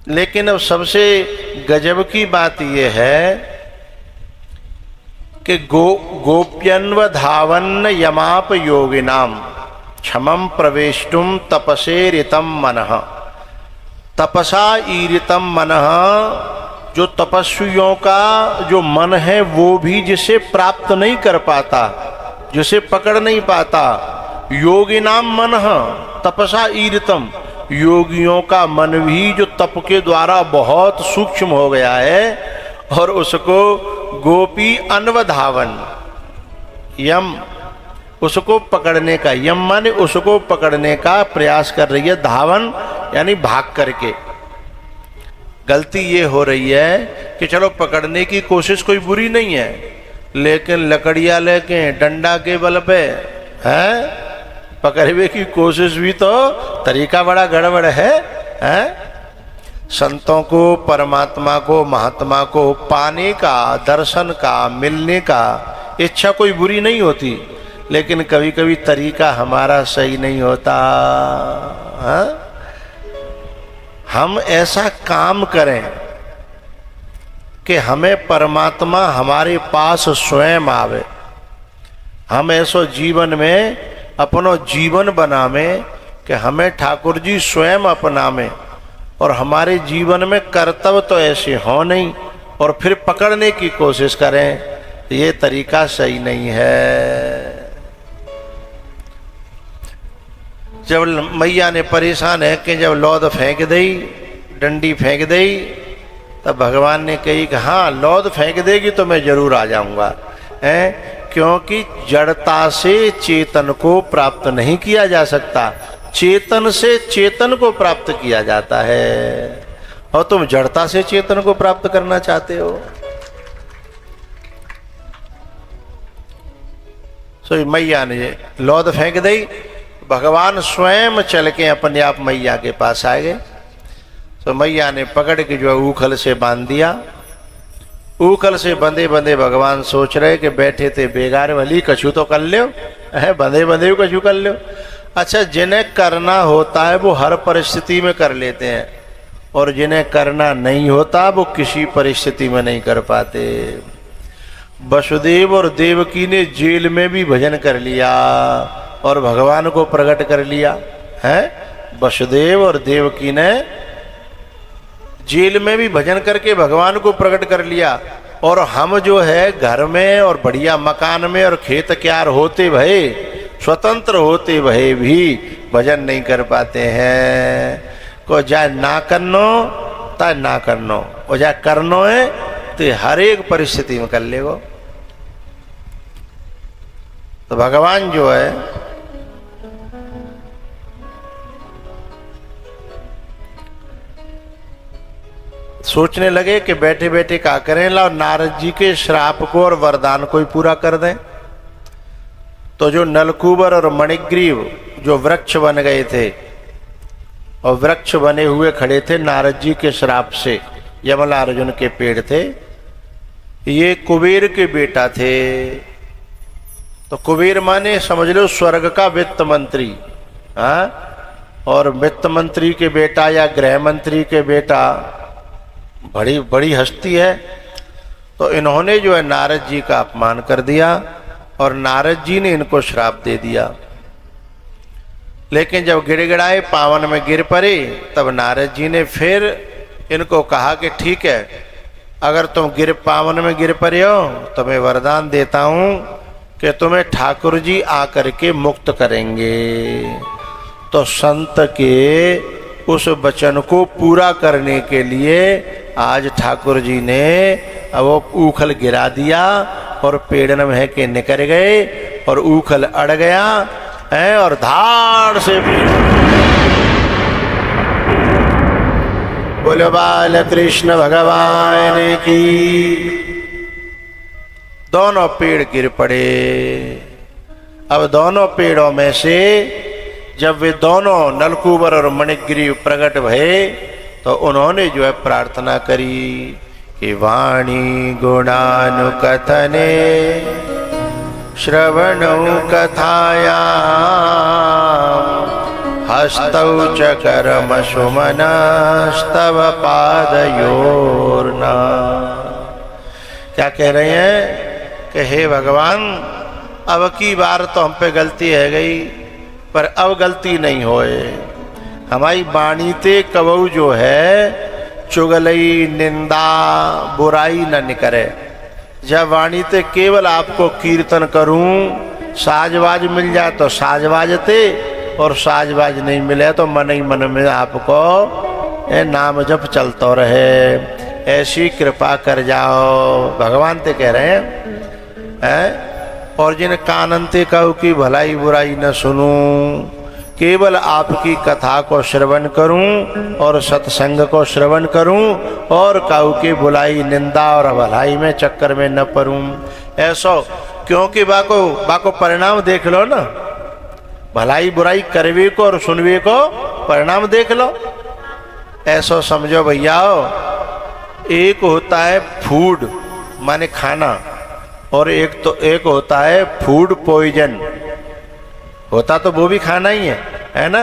लेकिन अब सबसे गजब की बात यह है कि गोप्यन्व धावन यमाप योगिनाम क्षमं प्रवेष्टुम तपसे ऋतम मनः। तपसा ईरितम मनः, जो तपस्वियों का जो मन है वो भी जिसे प्राप्त नहीं कर पाता, जिसे पकड़ नहीं पाता। योगिनाम मनः तपसा ईरितम, योगियों का मन भी जो तप के द्वारा बहुत सूक्ष्म हो गया है, और उसको गोपी अन्वधावन, यम उसको पकड़ने का, यम माने उसको पकड़ने का प्रयास कर रही है, धावन यानी भाग करके। गलती ये हो रही है कि चलो पकड़ने की कोशिश कोई बुरी नहीं है, लेकिन लकड़ियां लेके डंडा के बल पे है पकड़ने की कोशिश भी तो तरीका बड़ा गड़बड़ है। संतों को, परमात्मा को, महात्मा को पाने का, दर्शन का, मिलने का इच्छा कोई बुरी नहीं होती, लेकिन कभी कभी तरीका हमारा सही नहीं होता। हम ऐसा काम करें कि हमें परमात्मा हमारे पास स्वयं आवे। हम ऐसो जीवन में अपनो जीवन बनावे कि हमें ठाकुर जी स्वयं अपनावे, और हमारे जीवन में कर्तव्य तो ऐसे हो नहीं, और फिर पकड़ने की कोशिश करें, ये तरीका सही नहीं है। जब मैया ने परेशान है कि जब लौद फेंक दी, डंडी फेंक दी, तब भगवान ने कही कि हाँ लौद फेंक देगी तो मैं जरूर आ जाऊंगा, क्योंकि जड़ता से चेतन को प्राप्त नहीं किया जा सकता, चेतन से चेतन को प्राप्त किया जाता है, और तुम जड़ता से चेतन को प्राप्त करना चाहते हो। सो मैया ने लौद फेंक दी, भगवान स्वयं चल के अपने आप मैया के पास आ गए। तो मैया ने पकड़ के जो है ऊखल से बांध दिया। ऊखल से बंधे बंधे भगवान सोच रहे कि बैठे थे बेगार वाली, कछु तो कर लो, बंधे बंधे कछु कर लो। अच्छा, जिन्हें करना होता है वो हर परिस्थिति में कर लेते हैं, और जिन्हें करना नहीं होता वो किसी परिस्थिति में नहीं कर पाते। वसुदेव और देवकी ने जेल में भी भजन कर लिया और भगवान को प्रकट कर लिया है। वसुदेव और देवकी ने जेल में भी भजन करके भगवान को प्रकट कर लिया, और हम जो है घर में और बढ़िया मकान में और खेत क्यार होते भये, स्वतंत्र होते भये भी भजन नहीं कर पाते हैं। को जाए ना करनो ता ना करनो, और जाए करनो है तो हर एक परिस्थिति में कर लेगो। तो भगवान जो है सोचने लगे कि बैठे बैठे क्या करें, ला नारद जी के श्राप को और वरदान को ही पूरा कर दें। तो जो नलकूबर और मणिग्रीव जो वृक्ष बन गए थे, और वृक्ष बने हुए खड़े थे नारद जी के श्राप से, यमलार्जुन के पेड़ थे, ये कुबेर के बेटा थे। तो कुबेर माने समझ लो स्वर्ग का वित्त मंत्री, और वित्त मंत्री के बेटा या गृह मंत्री के बेटा बड़ी बड़ी हस्ती है। तो इन्होंने जो है नारद जी का अपमान कर दिया, और नारद जी ने इनको श्राप दे दिया। लेकिन जब गिड़गिड़ाए पावन में गिर पड़े, तब नारद जी ने फिर इनको कहा कि ठीक है, अगर तुम पावन में गिर पड़े हो तो मैं वरदान देता हूं कि तुम्हें ठाकुर जी आकर के मुक्त करेंगे। तो संत के उस वचन को पूरा करने के लिए आज ठाकुर जी ने वो ऊखल गिरा दिया, और पेड़ में के निकल गए, और ऊखल अड़ गया है, और धाड़ से बोलो बाल कृष्ण भगवान की। दोनों पेड़ गिर पड़े। अब दोनों पेड़ों में से जब वे दोनों नलकूबर और मणिग्रीव प्रकट भये, तो उन्होंने जो है प्रार्थना करी कि वाणी गुणानुकथने श्रवणौ कथायां हस्तौ च कर्मसुमनस्तव पादयोर्न। क्या कह रहे हैं कि हे भगवान, अब की बार तो हम पे गलती है गई, पर अब गलती नहीं होए। हमारी वाणी ते कबऊ जो है चुगलई निंदा बुराई न निकरे। जब वाणी ते केवल आपको कीर्तन करूं, साजबाज मिल जाए तो साजबाजते, और साजबाज नहीं मिले तो मन ही मन में आपको नाम जप चलता रहे। ऐसी कृपा कर जाओ। भगवान ते कह रहे हैं और जिन कानंते कहूँ की भलाई बुराई न सुनूं, केवल आपकी कथा को श्रवण करूं और सत्संग को श्रवण करूं, और कहूँ की बुलाई निंदा और भलाई में चक्कर में न परूं। ऐसो क्योंकि बाको परिणाम देख लो ना, भलाई बुराई करवे को और सुनवे को परिणाम देख लो। ऐसो समझो भैया, एक होता है फूड माने खाना, और एक होता है फूड पॉइजन। होता तो वो भी खाना ही है ना,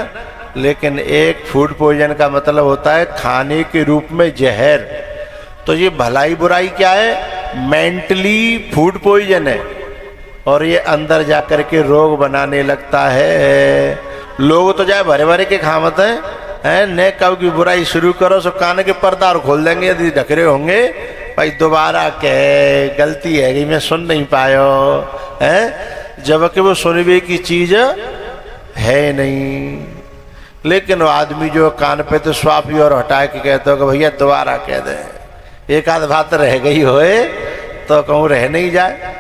लेकिन एक फूड पॉइजन का मतलब होता है खाने के रूप में जहर। तो ये भलाई बुराई क्या है? मेंटली फूड पॉइजन है, और ये अंदर जाकर के रोग बनाने लगता है। लोग तो जाए भरे भरे के खामत हैं, ने कब की बुराई शुरू करो सो कान के पर्दा और खोल देंगे यदि ढकरे होंगे, भाई दोबारा कह गलती है कि मैं सुन नहीं पायो है, जबकि वो सुनवे की चीज है नहीं। लेकिन वो आदमी जो कान पे तो स्वापी और हटा के कहते हो कि भैया दोबारा कह दे, एक आध बात रह गई होए तो कहूँ रह नहीं जाए।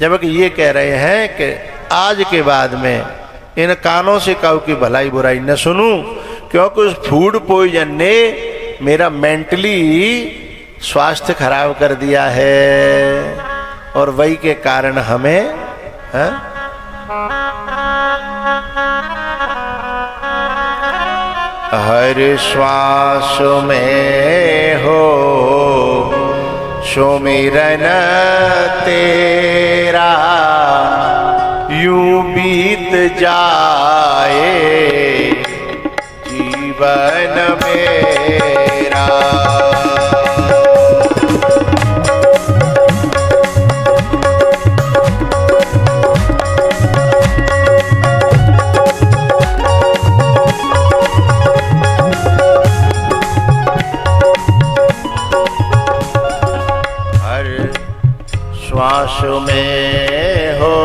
जबकि ये कह रहे हैं कि आज के बाद में इन कानों से कहूँ की भलाई बुराई न सुनूं, क्योंकि उस फूड पॉइजन ने मेरा मेंटली स्वास्थ्य खराब कर दिया है, और वही के कारण हमें हर श्वास में हो सुमिरन तेरा, यूं बीत जाए जीवन मेरा। श्वास में हो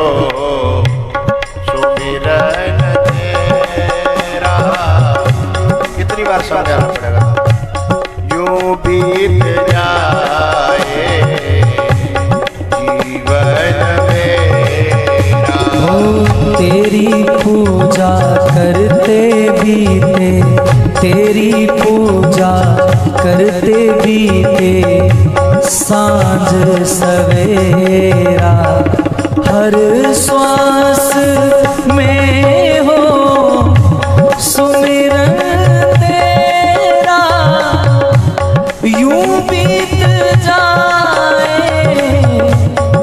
सुमिरन तेरा, कितनी बार समझाना पड़ेगा? यूं बीत जाए जीवन मेरा। हो तेरी पूजा करते बीते, तेरी पूजा करते बीते सांझ सवेरा। हर श्वास में हो सुमिरन तेरा, यूं बीत जाए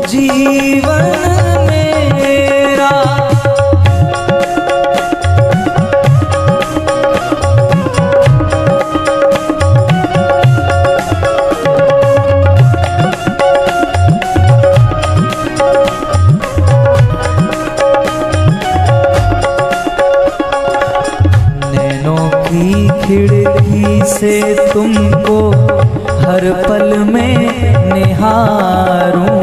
जीवन मेरा। खिड़की से तुमको हर पल में निहारूं,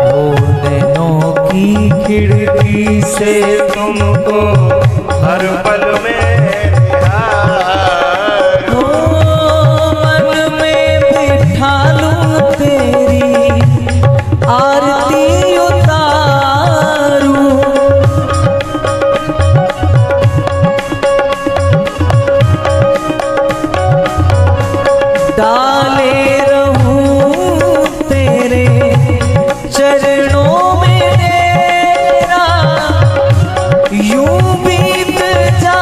ओ नैनों की खिड़की से तुमको हर पल में निहारूं, मन में बिठा लूं तेरी आरती उतारूं। डाले रहूं तेरे चरणों में तेरा, यूं बीत जा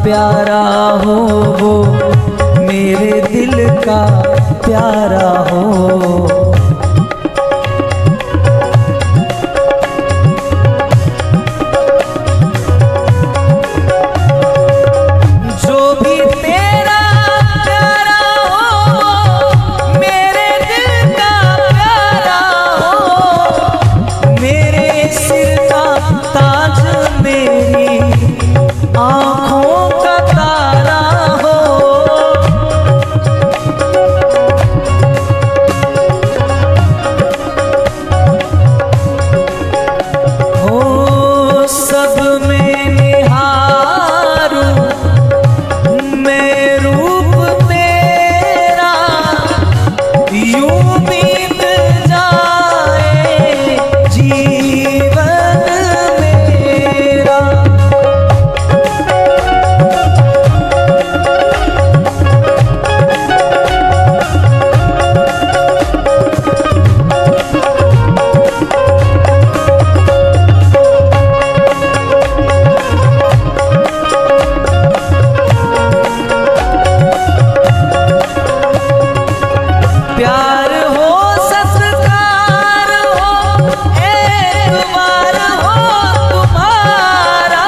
प्यारा हो वो मेरे दिल का प्यारा हो। जो भी तेरा प्यारा हो मेरे दिल का प्यारा हो। मेरे सिर का ताज मेरी आँखों का तारा हो। हो सब में निहारूं मैं रूप तेरा, यूं बीत जाए जीवन मेरा। प्यार हो संस्कार हो एक बार हो तुम्हारा।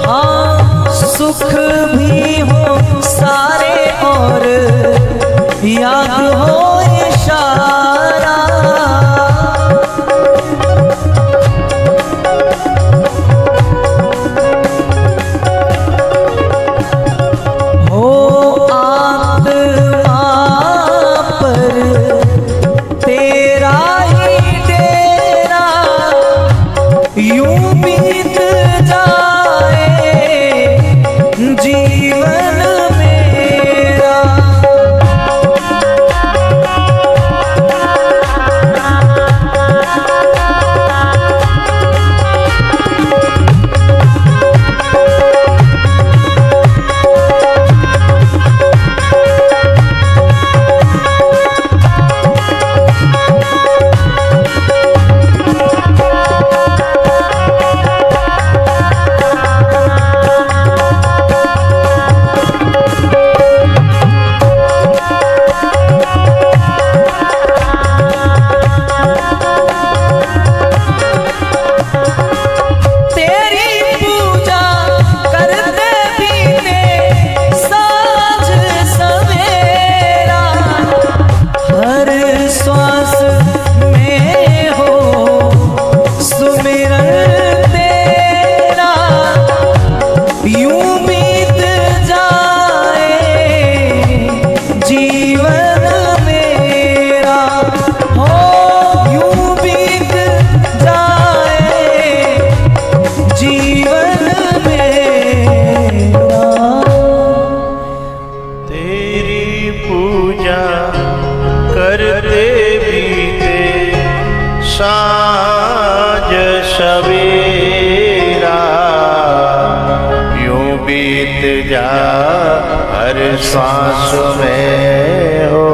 हाँ सुख भी हो सारे और याद हो इशारा। हो आत्मा पर तेरा ही डेरा, यूं बीत जाए जीवन मेरा। साँझ सवेरा यूं बीत जा हर सांस में हो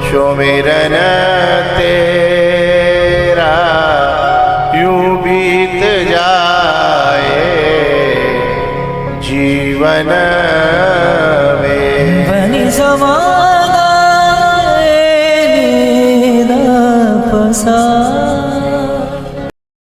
सुमिरन तेरा यूं बीत जाए जीवन में। बनी समा